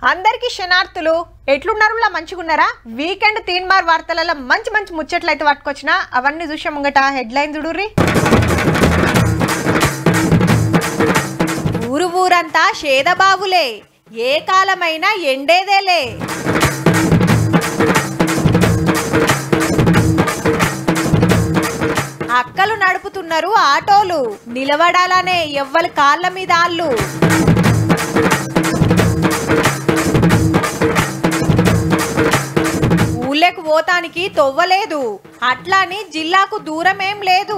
అందరికీ శనార్థులు ఎట్లున్నారులా మంచిగున్నారా వీకెండ్ తీన్మార్ వార్తలలో మంచి మంచి ముచ్చట్లు అయితే పట్టుకొచ్చినా అవన్నీ చూసే ముంగట హెడ్లైన్ చూడుర్రి ఊరు ఊరంతా షేదబావులే ఏ కాలమైనా ఎండేదేలే అక్కలు నడుపుతున్నారు ఆటోలు నిలబడాలనే ఎవ్వరి కాళ్ళ మీద ఆళ్ళు ఊళ్ళకు పోతానికి తొవ్వలేదు అట్లాని జిల్లాకు దూరమేం లేదు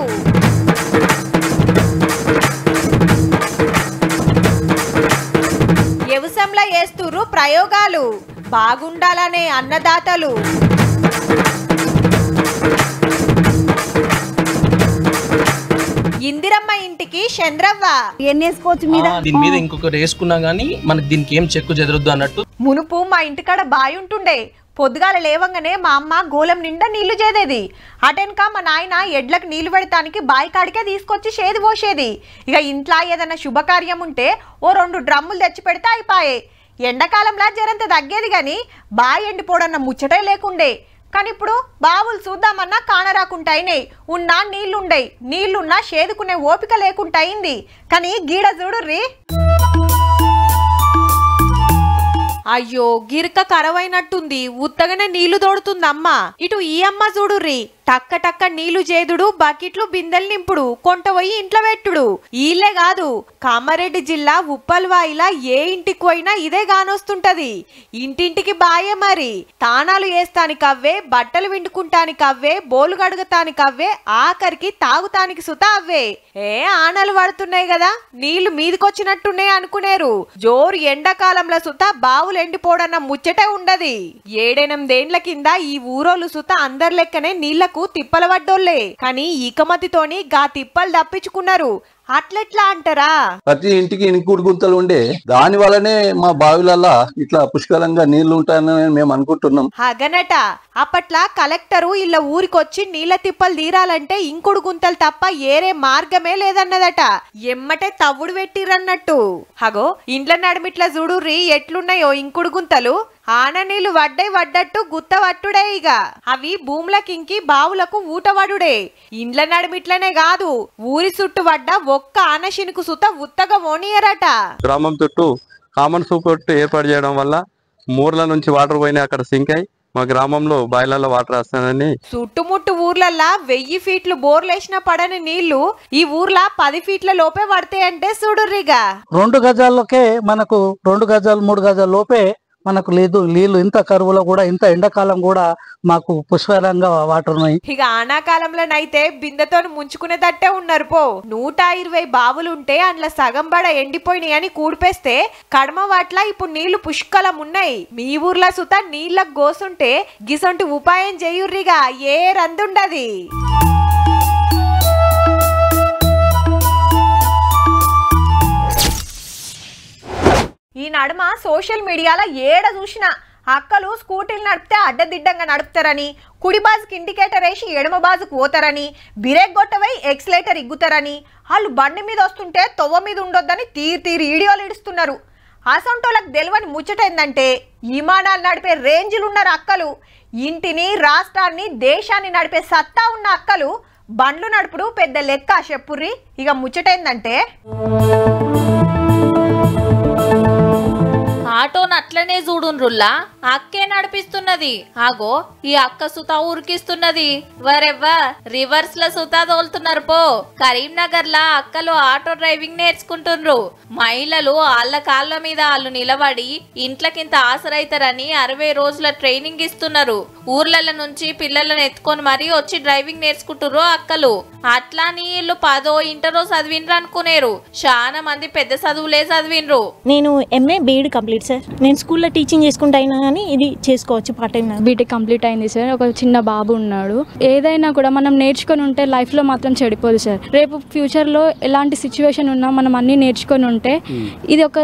వ్యవసాయంలో చేస్తుర్రు ప్రయోగాలు బాగుండాలనే అన్నదాతలు ఇందిరమ్మ ఇంటికి చంద్రవ్వ ఎన్నేసుకోవచ్చు మీద దీని మీద ఇంకొకరు వేసుకున్నా గానీ మనకి దీనికి ఏం చెక్కు చెదరొద్దు అన్నట్టు. మునుపు మా ఇంటికాడ బాయి ఉంటుండే పొద్దుగాల లేవంగానే మా అమ్మ గోలం నిండా నీళ్లు చేదేది అటెనక మా నాయన ఎడ్లకు నీళ్లు పెడతానికి బాయి కాడికే తీసుకొచ్చి చేది పోసేది ఇక ఇంట్లో ఏదైనా శుభకార్యం ఉంటే ఓ 2 డ్రమ్ములు తెచ్చి పెడితే అయిపోయే ఎండాకాలంలో జరంత తగ్గేది గాని బాయి ఎండిపోడన్న ముచ్చటే లేకుండే కానీ ఇప్పుడు బావులు చూద్దామన్నా కానరాకుంటాయినాయి ఉన్నా నీళ్లుండయి నీళ్లున్నా చేదుకునే ఓపిక లేకుంటాయింది కానీ గీడ చూడుర్రి అయ్యో గిరక కరవైనట్టుంది ఉత్తగానే నీళ్లు తోడుతుందమ్మా ఇటు ఈ అమ్మ చూడుర్రి టక్క టక్క నీళ్లు చేదుడు బకెట్లు బిందెలు నింపుడు కొంట పోయి ఇంట్లో పెట్టుడు ఈలే కాదు కామారెడ్డి జిల్లా ఉప్పల్వాయిలా ఏ ఇంటికి పోయినా ఇదే గానొస్తుంటది ఇంటింటికి బాయే మరి తానాలు వేస్తానికి అవ్వే బట్టలు విండుకుంటానికి అవ్వే బోలు గడుగతానికి అవ్వే ఆఖరికి తాగుతానికి సుత అవ్వే ఆనలు పడుతున్నాయి కదా నీళ్లు మీదకొచ్చినట్టున్నాయి అనుకునేరు జోరు ఎండాకాలంలో సుత బావులు ఎండిపోడన్న ముచ్చటే ఉండది 7-8 ఏళ్ల కింద ఈ ఊరోళ్ళు సుత అందరి లెక్కనే నీళ్లకు తిప్పల పడ్డోళ్లే కానీ ఈకమతితోని గా తిప్పలు తప్పించుకున్నారు అట్లెట్లా అంటారా ప్రతి ఇంటికి ఇనుకుడు గుంతలు ఉండే దాని వల్లనే మా బావిలల్లా ఇట్లా పుష్కలంగా నీళ్లు ఉంటాయని మేము అనుకుంటున్నాం అగనట అప్పట్లా కలెక్టరు ఇలా ఊరికొచ్చి నీళ్ల తిప్పలు తీరాలంటే ఇంకుడు గుంతలు తప్ప ఏరే మార్గమే లేదన్నదట ఎమ్మటే తవ్వుడు పెట్టిరన్నట్టు హగో ఇండ్ల నడిమిట్లా చూడుర్రి ఎట్లున్నాయో ఇంకుడు గుంతలు ఆన నీళ్లు వడ్డట్టు గుత్త వట్టుడే ఇక అవి భూములకింకి బావులకు ఊటవడుడే ఇండ్ల నడిమిట్లనే కాదు ఊరి చుట్టూ వడ్డ ఒక్క ఆనశినుకు సుత ఉత్తగా ఓనియరట గ్రామం చుట్టూ కామన్ సూపర్ ఏర్పాటు చేయడం వల్ల మూర్ల నుంచి వాటర్ పోయినా అక్కడ సింక్ అయి మా గ్రామంలో బాయిలలో వాటర్ వస్తానని చుట్టుముట్టు ఊర్లల్లా 1000 ఫీట్లు బోర్లేసిన పడని నీళ్లు ఈ ఊర్లా 10 ఫీట్ల లోపే పడతాయంటే చూడుర్రిగా 2 గజాల్లోకే మనకు 2 గజాలు 3 గజాల లోపే మనకు లేదు నీళ్లు ఇంత కరువులో కూడా ఇంత ఎండాకాలం కూడా మాకు పుష్కలంగా వాటర్ ఉన్నాయి ఇక ఆనాకాలంలోనైతే బిందెతో ముంచుకునేదట్టే ఉన్నారు పో 120 బావులుంటే అందులో సగం బడ ఎండిపోయినాయి అని కూడిపేస్తే కడమ వాట్ల ఇప్పుడు నీళ్లు పుష్కలం ఉన్నాయి మీ ఊర్లో సుత నీళ్ళకు గోసుంటే గిసొంటి ఉపాయం చేయుర్రిగా ఏ రందుండది ఈ నడుమ సోషల్ మీడియాలో ఏడ చూసినా అక్కలు స్కూటీలు నడిపితే అడ్డదిడ్డంగా నడుపుతారని కుడి బాజుకి ఇండికేటర్ వేసి ఎడమ బాజుకు పోతారని బ్రేక్ కొట్టవై ఎక్సలేటర్ ఇగ్గుతారని వాళ్ళు బండి మీద వస్తుంటే తొవ్వ మీద ఉండొద్దని తీరి వీడియోలు ఇడుస్తున్నారు అసొంటోళ్ళకి తెలియని ముచ్చటైందంటే విమానాలు నడిపే రేంజ్లు ఉన్నారు అక్కలు ఇంటిని రాష్ట్రాన్ని దేశాన్ని నడిపే సత్తా ఉన్న అక్కలు బండ్లు నడుపుడు పెద్ద లెక్క చెప్పుర్రి ఇక ముచ్చటైందంటే ఆటోను అట్లనే చూడుండ్రుల్లా అక్కే నడిపిస్తున్నది ఆగో ఈ అక్క సుతా ఉరికిస్తున్నది వరెవ్వా రివర్స్ ల సుతా తోలుతున్నారు పో కరీంనగర్ లా అక్కలు ఆటో డ్రైవింగ్ నేర్చుకుంటుండ్రు మహిళలు ఆళ్ళ కాళ్ళ మీద వాళ్ళు నిలబడి ఇంట్లకింత ఆసరైతారని 60 రోజుల ట్రైనింగ్ ఇస్తున్నారు ఊర్ల నుంచి పిల్లలను ఎత్తుకొని మరీ వచ్చి డ్రైవింగ్ నేర్చుకుంటుర్రు అక్కలు అట్లాని వీళ్ళు 10వ ఇంటరో చదివిండ్రు అనుకునేరు చాలా మంది పెద్ద చదువులే చదివిండ్రు నేను ఎంఏ బీఈడి కంప్లీట్ సార్ నేను స్కూల్లో టీచింగ్ చేసుకుంటా అయినా కానీ ఇది చేసుకోవచ్చు పార్ట్ టైం బీటెక్ కంప్లీట్ అయింది సార్ ఒక చిన్న బాబు ఉన్నాడు ఏదైనా కూడా మనం నేర్చుకొని ఉంటే లైఫ్లో మాత్రం చెడిపోదు సార్ రేపు ఫ్యూచర్లో ఎలాంటి సిచ్యువేషన్ ఉన్నా మనం అన్నీ నేర్చుకొని ఉంటే ఇది ఒక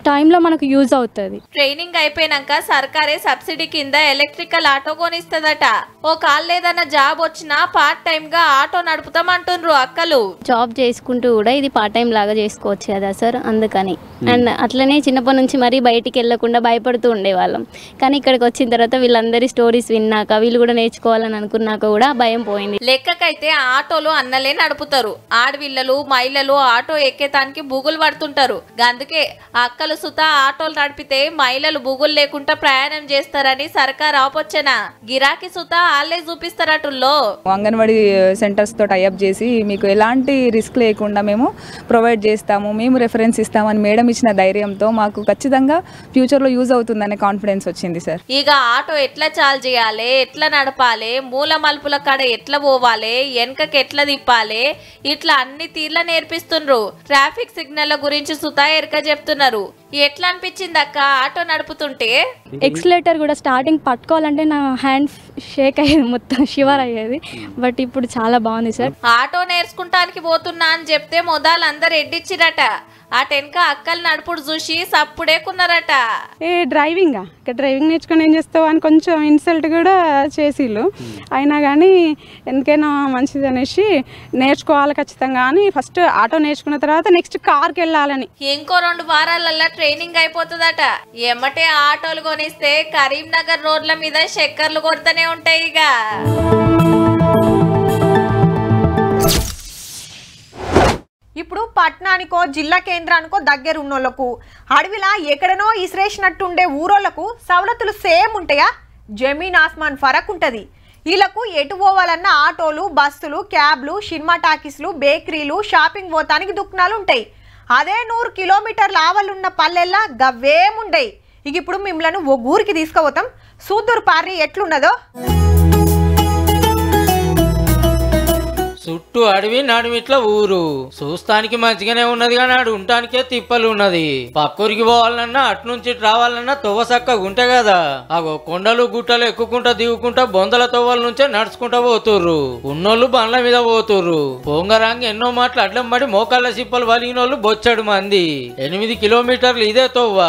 టైంలో మనకు యూజ్ అవుతుంది. ట్రైనింగ్ అయిపోయినాక సర్కారే సబ్సిడీ కింద ఎలక్ట్రికల్ ఆటో కొనిస్తదట. ఓ కాల్ లేదన్న జాబ్ వచ్చినా పార్ట్ టైం గా ఆటో నడుపుతామంటుండ్రు అక్కలు. జాబ్ చేసుకుంటూ కూడా ఇది పార్ట్ టైం లాగా చేసుకోవచ్చు కదా సార్, అందుకని. అండ్ అట్లనే చిన్నప్పటి నుంచి మరీ బయటికి వెళ్ళకుండా భయపడుతూ ఉండేవాళ్ళం. కానీ ఇక్కడికి వచ్చిన తర్వాత వీళ్ళందరి స్టోరీస్ విన్నాక వీళ్ళు కూడా నేర్చుకోవాలని అనుకున్నాక కూడా భయం పోయింది. లెక్కకైతే ఆటోలు అన్నలే నడుపుతారు. ఆడవిల్లలు మహిళలు ఆటో ఎక్కేతానికి బుగులు పడుతుంటారు. అందుకే అక్కలు సుత ఆటోలు నడిపితే మహిళలు బుగులు లేకుండా ప్రయాణం చేస్తారని సర్కార్ ఆపొచ్చన. గిరాకీ సుత వాళ్ళే చూపిస్తారటుల్లో. అంగన్వాడీ సెంటర్స్ తో టైఅప్ చేసి మీకు ఎలాంటి రిస్క్ లేకుండా మేము ప్రొవైడ్ చేస్తాము, మేము రెఫరెన్స్ ఇస్తామని మేడం ఇచ్చిన ధైర్యంతో మాకు ఖచ్చితంగా ఫ్యూచర్ లో యూజ్ అవుతుందనే కాన్ఫిడెన్స్ వచ్చింది సార్. ఇక ఆటో ఎట్లా చాలు చేయాలి, ఎట్లా నడపాలి, మూల మలుపుల కాడ ఎట్లా పోవాలి, వెనకకి ఎట్లా తిప్పాలి, ఇట్లా అన్ని తీర్ల నేర్పిస్తుండ్రు. ట్రాఫిక్ సిగ్నల్ గురించి సుతా ఎరక చెప్తున్నారు. ఎట్లా అనిపించింది అక్క ఆటో నడుపుతుంటే? ఎక్సిలేటర్ కూడా స్టార్టింగ్ పట్టుకోవాలంటే నా హ్యాండ్ షేక్ అయ్యేది, మొత్తం షివర్ అయ్యేది. బట్ ఇప్పుడు చాలా బాగుంది సార్. ఆటో నేర్చుకుంటానికి పోతున్నా అని చెప్తే మొదలు అందరు ఎడ్డిచ్చిరట. అటెనక అక్కలు నడుపుడు చూసి సప్పుడేకున్నారట. డ్రైవింగ్ డ్రైవింగ్ నేర్చుకుని ఏం చేస్తావు అని కొంచెం ఇన్సల్ట్ కూడా చేసిళ్ళు. అయినా కానీ ఎందుకైనా మంచిది అనేసి నేర్చుకోవాలి ఖచ్చితంగా అని ఫస్ట్ ఆటో నేర్చుకున్న తర్వాత నెక్స్ట్ కార్కి వెళ్ళాలని. ఇంకో 2 వారాలల్లా ట్రైనింగ్ అయిపోతుందట. ఎమ్మటే ఆటోలు కొనిస్తే కరీంనగర్ రోడ్ల మీద చక్కర్లు కొడుతూనే ఉంటాయి. ఇక ఇప్పుడు పట్టణానికో జిల్లా కేంద్రానికో దగ్గర ఉన్నోళ్లకు అడవిలా ఎక్కడనో ఇసిరేసినట్టుండే ఊరోళ్లకు సవలతులు సేమ్ ఉంటాయా? జమీన్ ఆస్మాన్ ఫరక్ ఉంటుంది. వీళ్ళకు ఎటు పోవాలన్న ఆటోలు, బస్సులు, క్యాబ్లు, సినిమా టాకీస్లు, బేకరీలు, షాపింగ్ పోతానికి దుకాణాలు ఉంటాయి. అదే 100 కిలోమీటర్ల ఆవలున్న పల్లెల్లా గవ్వేముండయి. ఇక ఇప్పుడు మిమ్మల్ని ఓ ఊరికి తీసుకుపోతాం, సూద్దూరు పార్రీ ఎట్లున్నదో. చుట్టూ అడవి నడుమిట్ల ఊరు చూస్తానికి మంచిగానే ఉన్నది కానీ ఆడు ఉండటానికే తిప్పలు ఉన్నది. పక్కూరికి పోవాలన్నా అట్నుంచి రావాలన్నా తొవ్వ చక్కగా ఉంటే కదా. అగో కొండలు గుట్టలు ఎక్కుకుంటా దిగుకుంటా బొందల తొవ్వల నుంచే నడుచుకుంటా పోతుర్రు. ఉన్నోళ్ళు బండ్ల మీద పోతుర్రు. పొంగరాంగి ఎన్నో మాటలు అడ్డం పడి మోకాళ్ళ సిప్పలు వలిగినోళ్ళు బొచ్చడు మంది. 8 కిలోమీటర్లు ఇదే తొవ్వ.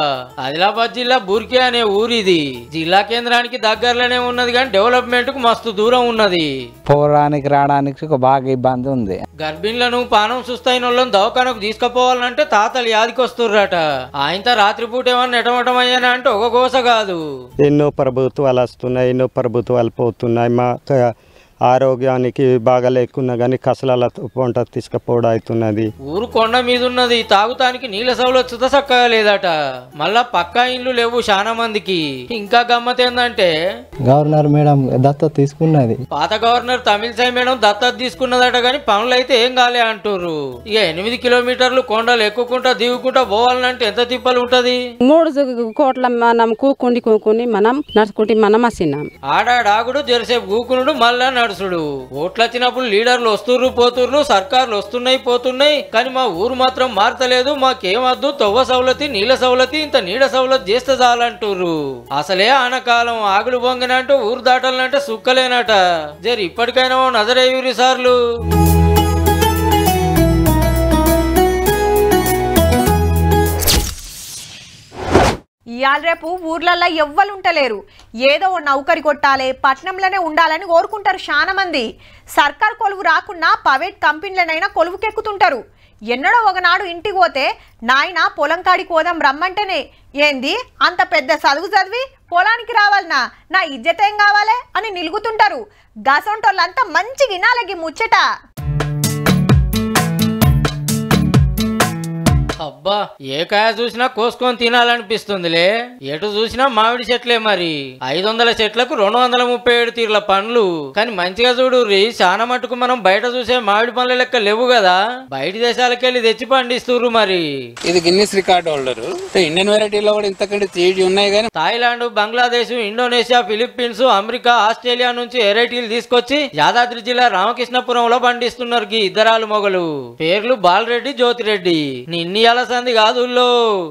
ఆదిలాబాద్ జిల్లా బుర్కి అనే ఊరిది. జిల్లా కేంద్రానికి దగ్గరలోనే ఉన్నది కానీ డెవలప్మెంట్ కు మస్తు దూరం ఉన్నది. పోరానికి రావడానికి బాగా ఇబ్బంది ఉంది. గర్భిణులను పానం సుస్తైన వాళ్ళని దవాఖానకు తీసుకుపోవాలంటే తాతలు యాదికొస్తుర్రట. ఆయనతో రాత్రిపూట ఏమన్నా ఎటమటమయ్యానా అంటే ఒక కోస కాదు. ఎన్నో ప్రభుత్వాలు వస్తున్నాయి, ఎన్నో ప్రభుత్వాలు పోతున్నాయి. మా ఆరోగ్యానికి బాగా లేకున్నా కానీ కసలాల వంట తీసుకుపోవడం అవుతున్నది. ఊరు కొండ మీద ఉన్నది. తాగుతానికి నీళ్ళ సౌలభ్యత చక్కగా లేదట. మళ్ళా పక్కా ఇండ్లు లేవు చాలా మందికి. ఇంకా గమ్మత్ ఏందంటే గవర్నర్ మేడం దత్తత తీసుకున్నది. పాత గవర్నర్ తమిళసై మేడం దత్తత తీసుకున్నదట కానీ పనులు అయితే ఏం కాలే అంటుర్రు. ఇక 8 కిలోమీటర్లు కొండలు ఎక్కుకుంటా దిగుకుంటా పోవాలంటే ఎంత తిప్పలు ఉంటది. 3 కోట్ల మనం కూకుని మనం నడుచుకుంటే మనం వస్తున్నాం. ఆడాడాగుడు జరసేపు కూకునుడు మళ్ళా నడుసుడు. ఓట్లు వచ్చినప్పుడు లీడర్లు వస్తుర్రు పోతుర్రు, సర్కార్లు వస్తున్నాయి పోతున్నాయి. కానీ మా ఊరు మాత్రం మారతలేదు. మాకేమద్దు తొవ్వ సౌలతి, నీళ్ళ సౌలతి, ఇంత నీడ సౌలతి చేస్తే చాలంటుర్రు. అసలే ఆనకాలం ఆగుడు బొంగనంటూ ఊరు దాటాలంటే సుక్కలేనట. జరి ఇప్పటికైనా నజరేయురి సార్లు. ఇవాళ రేపు ఊర్లల్లో ఎవ్వలుంటలేరు. ఏదో ఓ నౌకరి కొట్టాలి, పట్నంలోనే ఉండాలని కోరుకుంటారు చాలా మంది. సర్కార్ కొలువు రాకున్నా ప్రైవేట్ కంపెనీలనైనా కొలువుకెక్కుతుంటారు. ఎన్నడో ఒకనాడు ఇంటికి పోతే నాయన పొలం కాడికి పోదాం రమ్మంటేనే ఏంది అంత పెద్ద చదువు చదివి పొలానికి రావాలనా, నా ఇజ్జతేం కావాలి అని నిలుగుతుంటారు. గసంటోళ్ళంతా మంచి వినాలకి ముచ్చట. అబ్బా ఏ కాయ చూసినా కోసుకొని తినాలనిపిస్తుందిలే. ఎటు చూసినా మామిడి చెట్లే. మరి 500 చెట్లకు 237 తీర్ల పండ్లు. కానీ మంచిగా చూడు చాలా మటుకు మనం బయట చూసే మామిడి పండ్ల లెక్క లేవు కదా. బయట దేశాలకెళ్ళి తెచ్చి పండిస్తుర్రు. మరి ఇది గిన్నిస్ రికార్డ్ హోల్డర్. ఇండియన్ వెరైటీలో కూడా ఇంతకంటే 3 ఉన్నాయి. కానీ Thailand, Bangladesh, Indonesia, Philippines, America, Australia నుంచి వెరైటీలు తీసుకొచ్చి యాదాద్రి జిల్లా రామకృష్ణపురంలో పండిస్తున్నారు. ఈ ఇద్దరాలు మొగలు పేర్లు బాలరెడ్డి, జ్యోతిరెడ్డి. నిన్ని సంది కాదు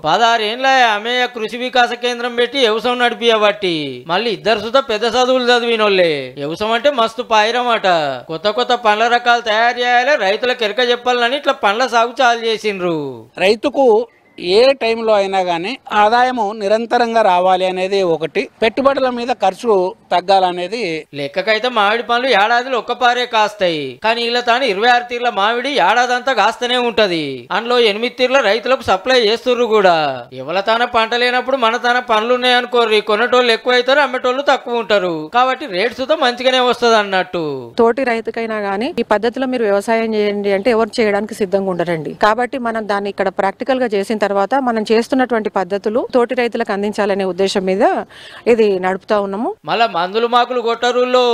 16 ఏళ్ళ అమేయ కృషి వికాస కేంద్రం పెట్టి వ్యవసాయం నడిపియబట్టి మళ్ళీ ఇద్దరు సుత పెద్ద చదువులు చదివినోళ్లే. వ్యవసాయం అంటే మస్తు పాయిరమాట. కొత్త కొత్త పండ్ల రకాలు తయారు చేయాలి, రైతులకు ఎరక చెప్పాలని ఇట్లా పండ్ల సాగు చాలు చేసిండ్రు. రైతుకు ఏ టైంలో అయినా కానీ ఆదాయము నిరంతరంగా రావాలి అనేది ఒకటి, పెట్టుబడుల మీద ఖర్చు తగ్గాలనేది. లెక్కకైతే మామిడి పండ్లు ఏడాదిలో ఒక్కపారే కాస్తాయి, కానీ ఇలా తాను 26 తీర్ల మామిడి ఏడాదంతా కాస్తూనే ఉంటది. అందులో 8 తీర్ల రైతులకు సప్లై చేస్తుర్రు కూడా. ఎవల తాన పంట లేనప్పుడు మన తాన పనులు ఉన్నాయనుకోర్రి, కొనేటోళ్ళు ఎక్కువ అవుతారు, అమ్మేటోళ్ళు తక్కువ ఉంటారు. కాబట్టి రేట్స్ తో మంచిగానే వస్తుంది అన్నట్టు. తోటి రైతుకైనా గానీ ఈ పద్ధతిలో మీరు వ్యవసాయం చేయండి అంటే ఎవరు చేయడానికి సిద్ధంగా ఉండరండి. కాబట్టి మనం దాన్ని ఇక్కడ ప్రాక్టికల్ గా చేసిన తర్వాత మనం చేస్తున్నటువంటి పద్ధతులు తోటి రైతులకు అందించాలనే ఉద్దేశం మీద ఇది నడుపుతా ఉన్నాము. మళ్ళా మందులు మాకులు కొట్టరుల్లో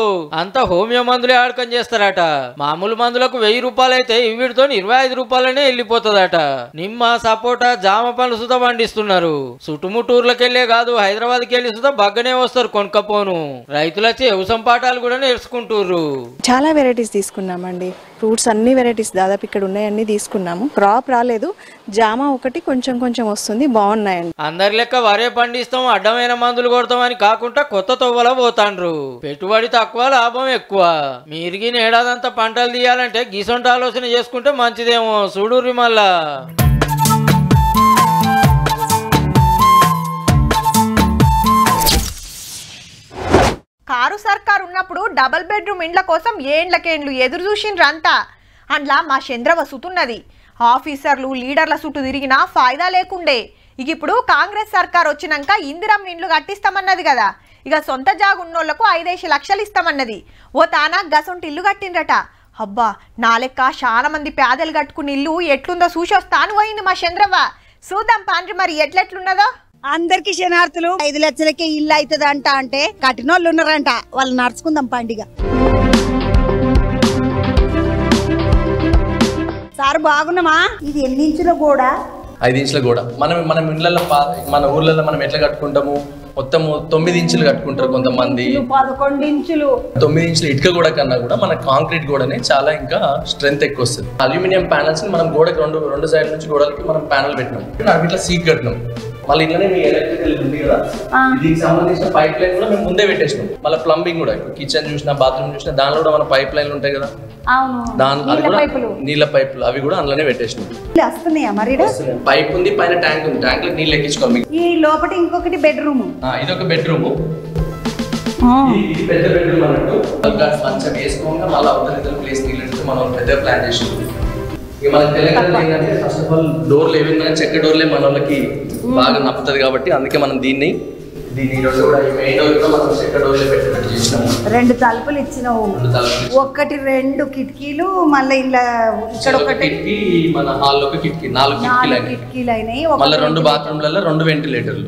అంతా హోమియో మందులే ఆడకం చేస్తారట. మామూలు మందులకు 1000 రూపాయలు అయితే వీటితో 25 రూపాయలనే వెళ్ళిపోతుందట. నిమ్మ, సపోటా, జామ పండ్లు సుధా పండిస్తున్నారు. చుట్టుముట్టూర్లకెళ్లే కాదు, హైదరాబాద్కి వెళ్ళి సుధా బగ్గనే వస్తారు కొనుక్కపోను. రైతులు వచ్చి వ్యవసాయం పాఠాలు కూడా నేర్చుకుంటుర్రు. చాలా వెరైటీస్ తీసుకున్నామండి. ఫ్రూట్స్ అన్ని వెరైటీస్ దాదాపు ఇక్కడ ఉన్నాయన్నీ తీసుకున్నాము. క్రాప్ రాలేదు, జామ ఒకటి కొంచెం కొంచెం వస్తుంది, బాగున్నాయండి. అందరి లెక్క వరే పండిస్తాం, అడ్డమైన మందులు కొడతాం అని కాకుండా కొత్త తొవ్వల పోతాండ్రు. పెట్టుబడి తక్కువ, లాభం ఎక్కువ. మీరిగిన ఏడాదంతా పంటలు తీయాలంటే గిసొంట ఆలోచన చేసుకుంటే మంచిదేమో. చూడుర్రి మళ్ళా. కారు సర్కార్ ఉన్నప్పుడు డబుల్ బెడ్రూమ్ ఇండ్ల కోసం ఏండ్లకేండ్లు ఎదురు చూసిండ్రంతా. అండ్లా మా చంద్రవ సుతున్నది. ఆఫీసర్లు లీడర్ల చుట్టూ తిరిగినా ఫాయిదా లేకుండే. ఇక ఇప్పుడు కాంగ్రెస్ సర్కార్ వచ్చినాక ఇందిరమ్మ ఇండ్లు కట్టిస్తామన్నది కదా. ఇక సొంత జాగున్నోళ్లకు 5 లక్షలు ఇస్తామన్నది. ఓ తానా గసొంటి ఇల్లు కట్టిండ్రట. అబ్బా, నా లెక్క చాలా మంది పేదలు కట్టుకుని ఇల్లు ఎట్లుందో చూసొస్తాను పోయింది మా చంద్రవ్వ. చూద్దాం పాండ్రి మరి ఎట్లెట్లున్నదో. అందరికి శనార్థులు 5 లక్షలకే ఇల్లు అవుతుంది అంటే కట్టినోళ్ళు ఉన్నారంట, వాళ్ళు నడుచుకుందాం పండుగ. సార్ బాగున్నామా? ఇది ఎన్ని ఇంచుల గోడ? 5 ఇంచుల గోడ. మనం ఇళ్ళల్లో మన ఊర్లలో మనం ఎట్లా కట్టుకుంటాము, మొత్తం 9 ఇంచులు కట్టుకుంటారు కొంతమంది, 11 ఇంచులు. 9 ఇంచుల ఇటుక గోడ కన్నా కూడా మన కాంక్రీట్ గోడనే చాలా ఇంకా స్ట్రెంత్ ఎక్కువ వస్తుంది. అల్యూమినియం ప్యానల్స్ మనం గోడకి రెండు సైడ్ నుంచి గోడలకి మనం ప్యానల్ పెట్టినాం, ఇట్లా సీక్ కట్టినాం. మళ్ళీ ఇట్లనే మీ ఎలక్ట్రికల్ ఉంది కదా, దీనికి సంబంధించిన పైప్ లైన్ కూడా మేము ముందే పెట్టేసినాం. మళ్ళీ ప్లంబింగ్ కూడా, కిచెన్ చూసినా బాత్రూమ్ చూసినా దానిలో కూడా మన పైప్ లైన్లు ఉంటాయి కదా, నీళ్ళ పైపులు అవి కూడా అందులోనే పెట్టేసినాం. పైప్ ఉంది, పైన ట్యాంక్ ఉంది, ట్యాంక్ లో నీళ్ళు ఎక్కించుకోవాలి. ఈ లోపల ఇంకొకటి బెడ్రూమ్, ఇది ఒక బెడ్రూమ్, ఇది పెద్ద బెడ్రూమ్ అన్నట్టు. మంచిగా వేసుకోగా మళ్ళీ అవతల ప్లేస్ నీళ్ళు మనం పెద్ద ప్లాన్ చేసి. ఇక మన తెలంగాణలో ఏంటంటే ఫస్ట్ ఆఫ్ ఆల్ డోర్లు ఏమైనా చెక్క డోర్లే మన వాళ్ళకి బాగా నప్పుతుంది కాబట్టి అందుకే మనం దీన్ని రెండు కూడా మెయిన్ డోర్ కూడా మనం చెక్క డోర్లే పెట్టినట్టు చేసినాము. 2 తలుపులు ఇచ్చినావు, 1 2 కిటికీలు, మళ్ళీ ఇలా ఇక్కడ ఒకటి కిటికీ, మన హాల్లో ఒక కిటికీ, 4 కిటికీలు అయినాయి. మళ్ళీ 2 బాత్రూమ్లలో 2 వెంటిలేటర్లు.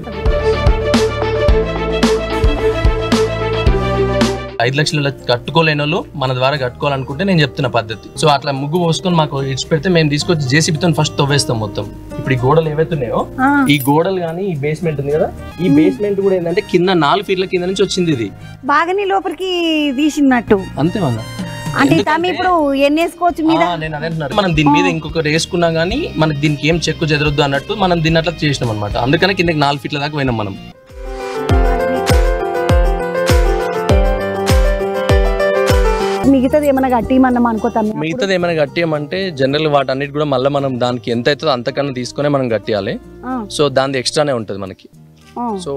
5 లక్షల కట్టుకోలేని వాళ్ళు మన ద్వారా కట్టుకోవాలనుకుంటే నేను చెప్తున్న పద్ధతి. సో అట్లా ముగ్గు పోసుకొని మాకు ఇచ్చి పెడితే మేము తీసుకొచ్చి జేసీబీతో ఫస్ట్ తవ్వేస్తాం మొత్తం. ఇప్పుడు ఈ గోడలు ఏవైతున్నాయో ఈ గోడలు కానీ ఈ బేస్మెంట్ ఉంది కదా, ఈ బేస్మెంట్ కూడా ఏంటంటే కింద 4 ఫీట్ల కింద నుంచి వచ్చింది. ఇది బాగానే లోపలికి తీసినట్టు అంతే వాళ్ళ అంటే ఇప్పుడు ఎన్ని వేసుకోవచ్చు మీద. నేను అదే అంటున్నాను, మనం దీని మీద ఇంకొకటి వేసుకున్నా గానీ మనకి దీనికి ఏం చెక్కు చెదరొద్దు అన్నట్టు మనం దీన్ని అట్లా చేసినాం అనమాట. అందుకనే కిందకి 4 ఫీట్ల దాకా పోయినాం మనం. మిగతాది ఏమైనా కట్టియమన్నాం అనుకోతాం. మిగతాది ఏమైనా కట్టియమంటే జనరల్ వాటన్నిటి కూడా మళ్ళీ మనం దానికి ఎంత అవుతుందో అంతకన్నా తీసుకునే మనం కట్టియాలి. సో దాని ఎక్స్ట్రానే ఉంటుంది మనకి. సో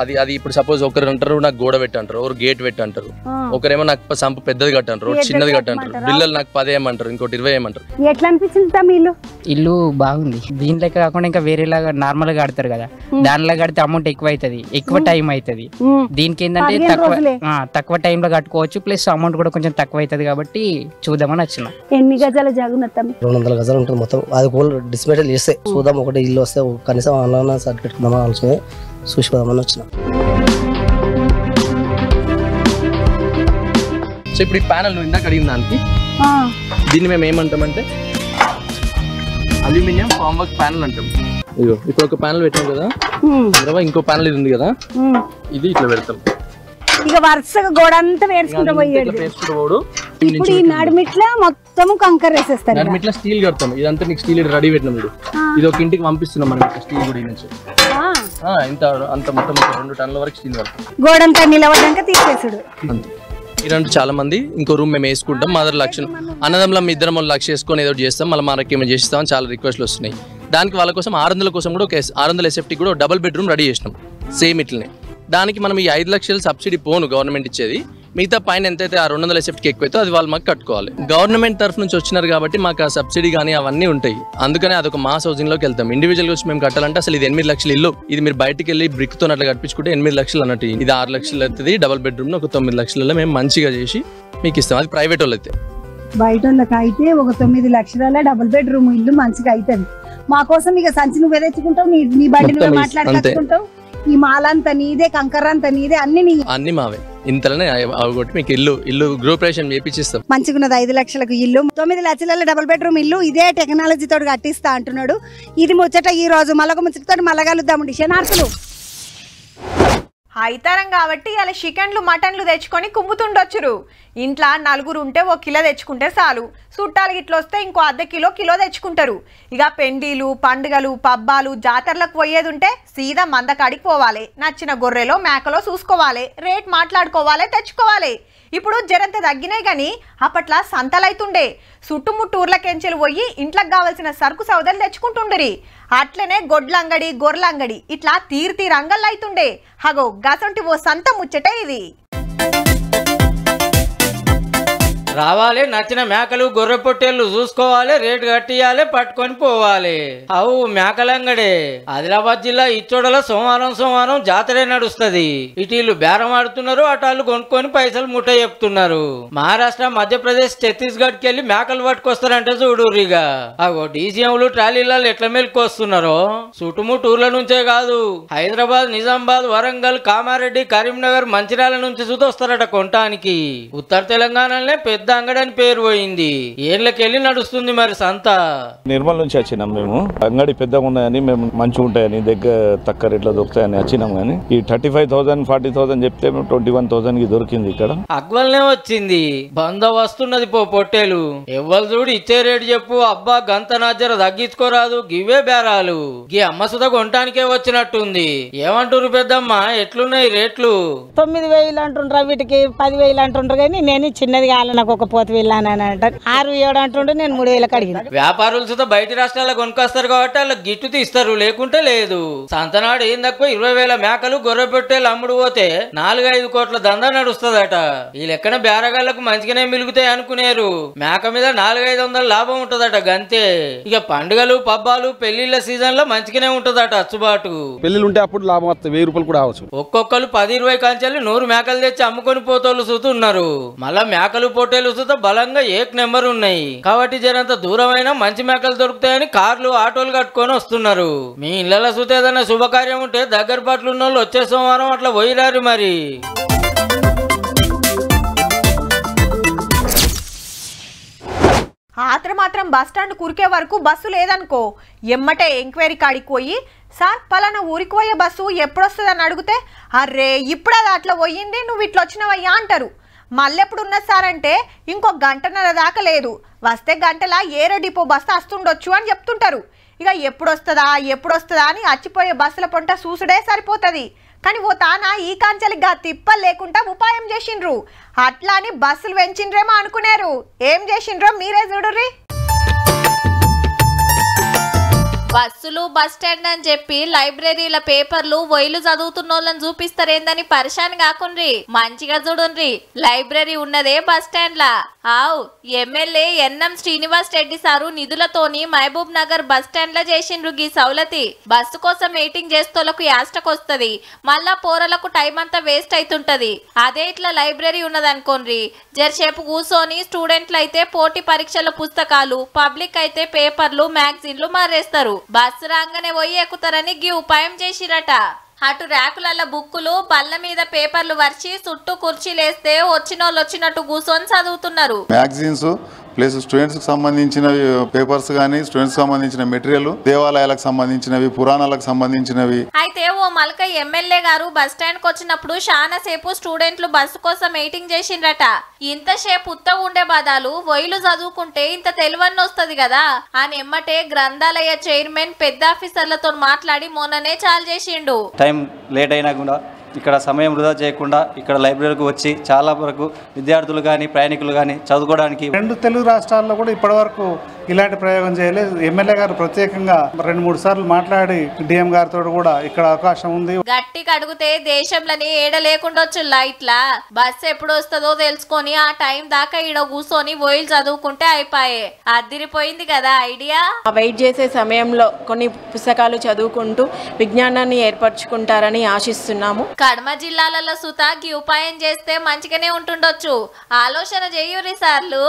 అది ఇప్పుడు సపోజ్ ఒకరు అంటారు నాకు గోడ పెట్టి అంటారు, ఒకరు గేట్ పెట్టి అంటారు, ఒకరేమో నాకు సంపు పెద్దది కట్టంటారు, చిన్నది కట్టంటారు, బిల్లలు నాకు 10 ఏమంటారు, ఇంకోటి 20 ఏమంటారు. ఎట్లా అనిపించింది ఇల్లు బాగుంది. దీంట్లో కాకుండా ఇంకా వేరేలాగా నార్మల్ గా కడతారు కదా, దానిలో కడితే అమౌంట్ ఎక్కువ అవుతుంది, ఎక్కువ టైం అవుతుంది. దీనికి ఏంటంటే తక్కువ టైంలో కట్టుకోవచ్చు, ప్లస్ అమౌంట్ కూడా కొంచెం తక్కువ అవుతుంది. కాబట్టి చూద్దామని వచ్చిన. ఎన్ని గజాల జాగున్నత్తం? 200 గజాలు ఉంటుంది మొత్తం. అది కూడా డిస్మెటల్ చేస్తే చూద్దాం, ఒకటి ఇల్లు వస్తే కనీసం ఆన్లైన్ సర్టిఫికేట్ పెట్టుకుందామని ఆలోచన చూసిపోదామని వచ్చిన. సో ఇప్పుడు ఈ ప్యానల్ ఇందాక అడిగిన దానికి దీన్ని మేము ఏమంటామంటే అల్యూమినియం ఫామ్ వర్క్ ప్యానల్ అంటాం. ఇదిగో ఇప్పుడు ఒక ప్యానల్ పెట్టాం కదా, ఇంకో ప్యానల్ ఇది ఉంది కదా, ఇది ఇట్లా పెడతాం. ఇక వరుసగా గోడ అంతా వేసుకుంటూ పోయాడు. ఇప్పుడు ఈ నడిమిట్ల మొత్తం కంకర్ వేసేస్తారు. నడిమిట్ల స్టీల్ కడతాం. ఇదంతా నీకు స్టీల్ రెడీ పెట్టినాం. ఇది ఒక ఇంటికి పంపిస్తున్నాం మనం స్టీల్ గుడి నుంచి. అంత మొత్తం 2 టన్నుల వరకు స్టీల్ కడతాం. గోడంతా నిలబడ్డాక తీసేసాడు. ఇలాంటి చాలా మంది ఇంకో రూమ్ మేము వేసుకుంటాం. మా దగ్గర లక్ష అన్నదమ్ములం 2 1 లక్ష వేసుకొని ఏదో చేస్తాం, మళ్ళీ మనకి ఏమైనా చేస్తామని చాలా రిక్వెస్ట్లు వస్తున్నాయి. దానికి వాళ్ళ కోసం 600 కోసం కూడా ఒక 600 SFT కూడా డబుల్ బెడ్రూమ్ రెడీ చేసినాం సేమ్ ఇట్లనే. దానికి మనం ఈ 5 లక్షలు సబ్సిడీ పోను గవర్నమెంట్ ఇచ్చేది, మిగతా పైన ఎంతైతే ఆ 200 SFTకి ఎక్కువైతే అది వాళ్ళు మాకు కట్టుకోవాలి. గవర్నమెంట్ తరఫు నుంచి వచ్చినారు కాబట్టి మాకు ఆ సబ్సిడీ కానీ అవన్నీ ఉంటాయి. అందుకనే అదొక మాస్ హౌసింగ్లోకి వెళ్తాం. ఇండివిజువల్గా వచ్చి మేము కట్టాలంటే అసలు ఇది 8 లక్షలు ఇల్లు, ఇది మీరు బయటికి వెళ్ళి బ్రిక్తో అట్లా కట్టించుకుంటే 8 లక్షలు అన్నట్టు. ఇది 6 లక్షలు అవుతుంది డబుల్ బెడ్రూమ్, ఒక 9 లక్షలలో మేము మంచిగా చేసి మీకు ఇస్తాం. అది ప్రైవేట్ వాళ్ళు అయితే. బయట వాళ్ళకి అయితే ఒక 9 లక్షల డబుల్ బెడ్రూమ్ ఇల్లు మంచిగా అవుతుంది. మా కోసం ఇక సంచి నువ్వే తెచ్చుకుంటావు, నీ బండి నువ్వే మాట్లాడుకుంటావు, ఈ మాలంతా నీదే, కంకర అంతా నీదే, అన్ని మావే. ఇంతలోనే అవగొట్టి మీకు ఇల్లు గృహప్రవేశం చేపించిస్తాం. మంచిగున్నది 5 లక్షలకు ఇల్లు, 9 లక్షల డబుల్ బెడ్రూమ్ ఇల్లు ఇదే టెక్నాలజీ తోటి కట్టిస్తా అంటున్నాడు. ఇది ముచ్చట ఈ రోజు మళ్ళొక ముచ్చటతో మళ్ళా కలుద్దామండి శనార్థులు. అయితారం కాబట్టి అలా చికెన్లు మటన్లు తెచ్చుకొని కుమ్ముతుండొచ్చురు. ఇంట్లో 4 ఉంటే 1 కిలో తెచ్చుకుంటే చాలు. చుట్టాలు గిట్ల వస్తే ఇంకో అర్ధ కిలో తెచ్చుకుంటారు. ఇక పెండీలు, పండుగలు, పబ్బాలు, జాతరలకు పోయేది ఉంటే సీదా మందకాడికి పోవాలి. నచ్చిన గొర్రెలో మేకలో చూసుకోవాలి, రేట్ మాట్లాడుకోవాలి, తెచ్చుకోవాలి. ఇప్పుడు జరంత తగ్గినాయి కానీ అప్పట్లో సంతలైతుండే. చుట్టుముట్టు ఊర్లకెంచెలు పోయి ఇంట్లోకి కావాల్సిన సరుకు సౌదలు తెచ్చుకుంటుండరి. అట్లనే గొడ్లంగడి, గొర్రెలంగడి ఇట్లా తీరు అంగళ్ళు అవుతుండే. హగో గసంటి ఓ సంత ముచ్చటే ఇది. రావాలి, నచ్చిన మేకలు గొర్రె పొట్టేళ్ళు చూసుకోవాలి, రేటు కట్టియాలి, పట్టుకొని పోవాలి. అవు మేకలంగడే. ఆదిలాబాద్ జిల్లా ఇచ్చోడలో సోమవారం జాతరే నడుస్తుంది. ఇటీలు బేరం ఆడుతున్నారు, అటాళ్ళు కొనుక్కొని పైసలు ముట్ట చెప్తున్నారు. మహారాష్ట్ర, మధ్యప్రదేశ్, ఛత్తీస్గఢ్కి వెళ్ళి మేకలు పట్టుకొస్తారంటే చూడురిగా. అగో డీసీఎంలు ట్రాలీలలో ఎట్లా మెలుకొస్తున్నారో. చుట్టుముట్టు ఊర్ల నుంచే కాదు, హైదరాబాద్, నిజామాబాద్, వరంగల్, కామారెడ్డి, కరీంనగర్, మంచిర్యాల నుంచి చూదొస్తారట కొనటానికి. ఉత్తర తెలంగాణలోనే పెద్ద అంగడని పేరు పోయింది. ఏళ్ళకెళ్ళి నడుస్తుంది మరి సంత. నిర్మల్ నుంచి వచ్చినాం మేము. అంగడి పెద్దగా ఉన్నాయని, మేము మంచిగా ఉంటాయని, దగ్గర తక్కువ రేట్లో దొరుకుతాయని వచ్చినాం. కానీ ఈ 35,000 40,000 చెప్తే మేము 21,000కి దొరికింది ఇక్కడ. అగ్వల్నే వచ్చింది, బంద వస్తున్నది పొట్టేలు. ఎవ్వరు చూడు ఇచ్చే రేటు చెప్పు, అబ్బా గంత నాజర తగ్గించుకోరాదు, గివే బేరాలు. గీ అమ్మ సుధ కొనటానికే వచ్చినట్టుంది. ఏమంటారు పెద్దమ్మ, ఎట్లున్నాయి రేట్లు? 9,000 అంటుండ్రా, వీటికి 10,000 అంటుండ్రు. కానీ నేను చిన్నది కావాలి, నాకు ఒక 4,000 అని అంటారు. 6,000 అంటుండ్రు, నేను 3,000 అడిగిన. వ్యాపారులు సుధా బయట రాష్ట్రాల కొనుకొస్తారు కాబట్టి వాళ్ళకి గిట్టు తీస్తారు, లేకుంటే లేదు. సంతనాడు ఏం తక్కువ 20,000 మేకలు గొర్రె పెట్టేలు అమ్ముడు పోతే 4-5 కోట్ల దందా నడుస్తుందట. ఈ లెక్కన బేరగాళ్లకు మంచిగానే మిలుగుతాయి అనుకునేరు. మేక మీద 400-500 లాభం ఉంటదట గంతే. ఇక పండుగలు, పబ్బాలు, పెళ్లిళ్ళ సీజన్ లో మంచిగానే ఉంటదట అచ్చుబాటు. పెళ్లిళ్ళు ఉంటే అప్పుడు లాభం వస్తుంది, 1000 రూపాయలు కూడా అవచ్చు. ఒక్కొక్కరు 10-20 కంచెలు 100 మేకలు తెచ్చి అమ్ముకొని పోతోళ్ళు చూస్తున్నారు. మళ్ళా మేకలు పొట్టేలు సుతా బలంగా ఏక్ నెంబర్ ఉన్నాయి కాబట్టి జరంత దూరమైనా మంచి మేకలు దొరుకుతాయని కార్లు, ఆటోలు కట్టుకొని వస్తున్నారు. మీ ఇళ్లలో సుత ఏదైనా శుభకార్యం ఉంటే దగ్గర పాటలు ఉన్న వాళ్ళు వచ్చే సోమవారం అట్లా పోయిరారు మరి. మాత్రం బస్టాండ్ కురికే వరకు బస్సు లేదనుకో, ఎమ్మటే ఎంక్వైరీ కాడికి పోయి సార్ పలానా ఊరికి పోయే బస్సు ఎప్పుడొస్తుందని అడిగితే అర్రే ఇప్పుడు అది అట్లా పోయింది, నువ్వు ఇట్లా వచ్చినవయ్యా అంటారు. మళ్ళెప్పుడు ఉన్నది సార్ అంటే ఇంకో 1.5 గంట దాకా లేదు, వస్తే గంటలా ఏరో డిపో బస్సు వస్తుండొచ్చు అని చెప్తుంటారు. ఇక ఎప్పుడొస్తుందా అని అచ్చిపోయే బస్సుల పొంట చూసుడే సరిపోతుంది. కానీ ఓ తాన ఈ కాంచెలిగా తిప్పలు లేకుండా ఉపాయం చేసిండ్రు. అట్లా అని బస్సులు పెంచిండ్రేమో అనుకునేరు, ఏం చేసిండ్రో మీరే చూడుర్రి. బస్సులు, బస్ స్టాండ్ అని చెప్పి లైబ్రరీల పేపర్లు వైలు చదువుతున్నోళ్ళని చూపిస్తారేందని పరిశాన్ కాకుండ్రి. మంచిగా చూడుండ్రి, లైబ్రరీ ఉన్నదే బస్ స్టాండ్ లా. ఆవ్ ఎమ్మెల్యే ఎన్ఎం శ్రీనివాస్ రెడ్డి సారు నిధులతోని మహబూబ్ నగర్ బస్ స్టాండ్ లో చేసిండ్రు గీ సౌలతి. బస్సు కోసం వెయిటింగ్ చేస్తోళ్లకు యాస్టకొస్తది, మళ్ళా పోరలకు టైం అంతా వేస్ట్ అయితుంటది. అదే ఇట్లా లైబ్రరీ ఉన్నదనుకోండి, జరసేపు కూర్చొని స్టూడెంట్లు అయితే పోటీ పరీక్షల పుస్తకాలు, పబ్లిక్ అయితే పేపర్లు, మ్యాగజైన్లు మారేస్తారు. బస్సు రాగానే పోయి ఎక్కుతారని గీ ఉపాయం చేసిరట. అటు ర్యాకుల బుక్కులు, బల్ల మీద పేపర్లు వర్చి చుట్టూ కుర్చీలేస్తే వచ్చినోళ్ళు వచ్చినట్టు కూర్చొని చదువుతున్నారు. మ్యాగజైన్స్ ప్లస్ స్టూడెంట్స్ కి సంబంధించిన పేపర్స్ గానీ, స్టూడెంట్స్ కి సంబంధించిన మెటీరియల్, దేవాలయాలకు సంబంధించినవి, పురాణాలకు సంబంధించినవి. అయితే ఓ మల్క ఎమ్మెల్యే గారు బస్ స్టాండ్ కు వచ్చినప్పుడు చాలా సేపు స్టూడెంట్లు బస్సు కోసం వెయిటింగ్ చేసిండ్రట. ఇంతసేపు ఉత్త ఉండే బదాలు వైలు చదువుకుంటే ఇంత తెలివన్న వస్తుంది కదా అని ఎమ్మటే గ్రంథాలయ చైర్మన్ పెద్ద ఆఫీసర్లతో మాట్లాడి మొన్ననే చాలు చేసిండు. టైం లేట్ అయినా కూడా ఇక్కడ సమయం వృధా చేయకుండా ఇక్కడ లైబ్రరీకి వచ్చి చాలా వరకు విద్యార్థులు కానీ, ప్రయాణికులు కానీ చదువుకోవడానికి 2 తెలుగు రాష్ట్రాల్లో కూడా ఇప్పటివరకు ఇలాంటి ప్రయోగం చేయలేదు. ఎమ్మెల్యే గారు ప్రత్యేకంగా 2-3 సార్లు మాట్లాడి డిఎం గారితో కూడా ఇక్కడ అవకాశం ఉంది. గట్టి కడుగుతే దేశంలోని ఏడ లేకుండొచ్చుల్లా. ఇట్లా బస్సు ఎప్పుడు వస్తుందో తెలుసుకొని ఆ టైం దాకా ఈడ కూర్చొని ఓయిల్ చదువుకుంటే అయిపోయే. అదిరిపోయింది కదా ఐడియా. వెయిట్ చేసే సమయంలో కొన్ని పుస్తకాలు చదువుకుంటూ విజ్ఞానాన్ని ఏర్పరచుకుంటారని ఆశిస్తున్నాము. కడమ జిల్లాలలో సుతాకి ఉపాయం చేస్తే మంచిగానే ఉంటుండొచ్చు. ఆలోచన చేయురి సార్లు.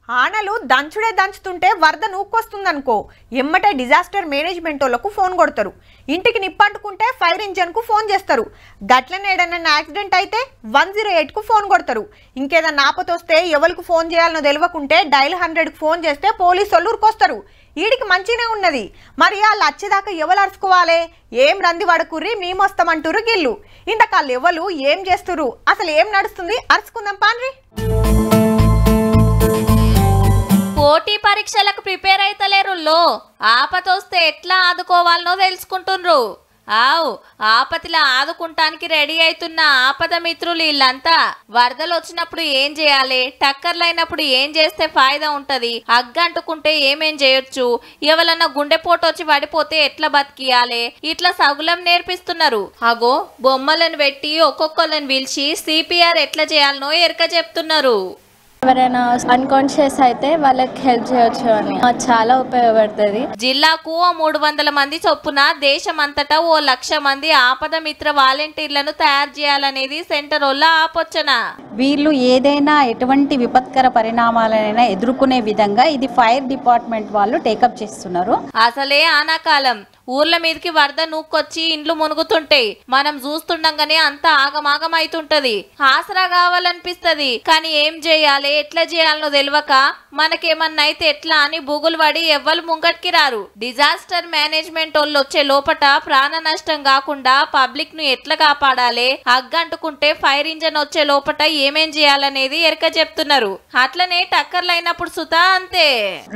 ఆనలు దంచుడే దంచుతుంటే వరద నూక్కొస్తుందనుకో, ఎమ్మటే డిజాస్టర్ మేనేజ్మెంట్ వాళ్ళకు ఫోన్ కొడతారు. ఇంటికి నిప్పంటుకుంటే ఫైర్ ఇంజన్కు ఫోన్ చేస్తారు. గట్లనే ఏదన్నా యాక్సిడెంట్ అయితే 108కు ఫోన్ కొడతారు. ఇంకేదన్నా ఆపతొస్తే ఎవరికి ఫోన్ చేయాలనో తెలియకుంటే డైల్ 100కు ఫోన్ చేస్తే పోలీసు వాళ్ళు ఉరికొస్తారు. వీడికి మంచినే ఉన్నది. మరి వాళ్ళు వచ్చేదాకా ఎవరు అరుచుకోవాలి? ఏం రంది వడకుర్రి మేమొస్తామంటుర్రు గిల్లు. ఇంతకాళ్ళు ఎవరు ఏం చేస్తురు, అసలు ఏం నడుస్తుంది అరుచుకుందాం పాన్రి. పోటీ పరీక్షలకు ప్రిపేర్ అయితలేరుల్లో ఆపతొస్తే ఎట్లా ఆదుకోవాలనో తెలుసుకుంటుండ్రు. ఆపతిలా ఆదుకుంటానికి రెడీ అవుతున్న ఆపద మిత్రులు వీళ్ళంతా. వరదలు వచ్చినప్పుడు ఏం చేయాలి, టక్కర్లైనప్పుడు ఏం చేస్తే ఫాయిదా ఉంటది, అగ్గంటుకుంటే ఏమేం చేయొచ్చు, ఎవరన్నా గుండెపోటు వచ్చి పడిపోతే ఎట్లా బతికియాలి, ఇట్లా సగులం నేర్పిస్తున్నారు. అగో బొమ్మలను పెట్టి ఒక్కొక్కళ్ళని పిలిచి సిపిఆర్ ఎట్లా చేయాలనో ఎరక చెప్తున్నారు. ఎవరైనా అన్కాన్షియస్ అయితే వాళ్ళకి హెల్ప్ చేయొచ్చు అని చాలా ఉపయోగపడుతుంది. జిల్లాకు 300 మంది చొప్పున దేశమంతటా 1,00,000 మంది ఆపద మిత్ర వాలంటీర్లను తయారు చేయాలనేది సెంటర్ వాళ్ళ ఆలోచన. వీళ్ళు ఏదైనా ఎటువంటి విపత్కర పరిణామాలైనా ఎదుర్కొనే విధంగా ఇది ఫైర్ డిపార్ట్మెంట్ వాళ్ళు టేకప్ చేస్తున్నారు. అసలే ఆనాకాలం ఊర్ల మీదకి వరద నూక్కొచ్చి ఇండ్లు మునుగుతుంటాయి. మనం చూస్తుండగానే అంత ఆగమాగం అవుతుంటది. ఆసరా కావాలనిపిస్తది. కానీ ఏం చేయాలి, ఎట్లా చేయాలనో తెలియక మనకేమన్నా అయితే ఎట్లా అని బుగులు పడి ఎవ్వరు ముంగటికి రారు. డిజాస్టర్ మేనేజ్మెంట్ వాళ్ళు వచ్చే లోపట ప్రాణ నష్టం కాకుండా పబ్లిక్ ను ఎట్లా కాపాడాలి, అగ్గంటుకుంటే ఫైర్ ఇంజన్ వచ్చే లోపట ఏమేం చేయాలనేది ఎరక చెప్తున్నారు. అట్లనే టక్కర్లు అయినప్పుడు సుతా అంతే.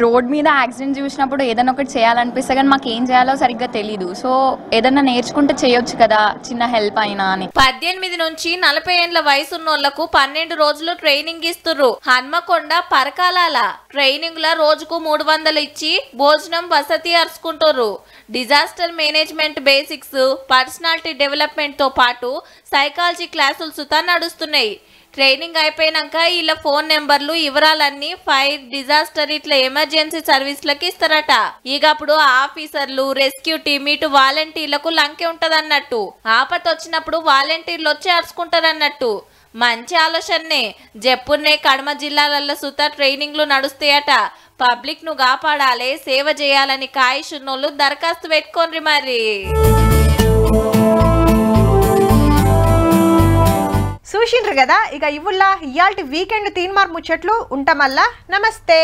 రోడ్ మీద యాక్సిడెంట్ చూసినప్పుడు ఏదైనా ఒకటి చేయాలనిపిస్తే కానీ మాకు ఏం చేయాలో సరిగ్గా తెలీదు. సో ఏదన్నా నేర్చుకుంటే చేయొచ్చు కదా, చిన్న హెల్ప్ అయినా అని. 18 నుంచి 40 ఏళ్ల వయసున్నోళ్లకు 12 రోజులు ట్రైనింగ్ ఇస్తుర్రు. హన్మకొండ పరకాల ట్రైనింగ్ ల రోజుకు 300 ఇచ్చి భోజనం వసతి అర్చుకుంటుర్రు. Disaster management basics, personality development తో పాటు సైకాలజీ క్లాసులు సుతా నడుస్తున్నాయి. ట్రైనింగ్ అయిపోయినాక వీళ్ళ ఫోన్ నెంబర్లు వివరాలన్నీ ఫైర్, డిజాస్టర్ ఇట్లా ఎమర్జెన్సీ సర్వీస్లకి ఇస్తారట. ఇక అప్పుడు ఆఫీసర్లు, రెస్క్యూ టీమ్, ఇటు వాలంటీర్లకు లంకే ఉంటదన్నట్టు. ఆపత వచ్చినప్పుడు వాలంటీర్లు వచ్చి అరుచుకుంటారన్నట్టు. మంచి ఆలోచనే. జప్పున్నే కడమ జిల్లాలలో సుతా ట్రైనింగ్లు నడుస్తాయట. పబ్లిక్ ను కాపాడాలి, సేవ చేయాలని కాయిషున్నోళ్ళు దరఖాస్తు పెట్టుకోండి మరి. చూసిండ్రు కదా. ఇక ఇవుల్లా ఇయాల్టి వీకెండ్ తీన్మార్ ముచ్చట్లు ఉంటామల్లా. నమస్తే.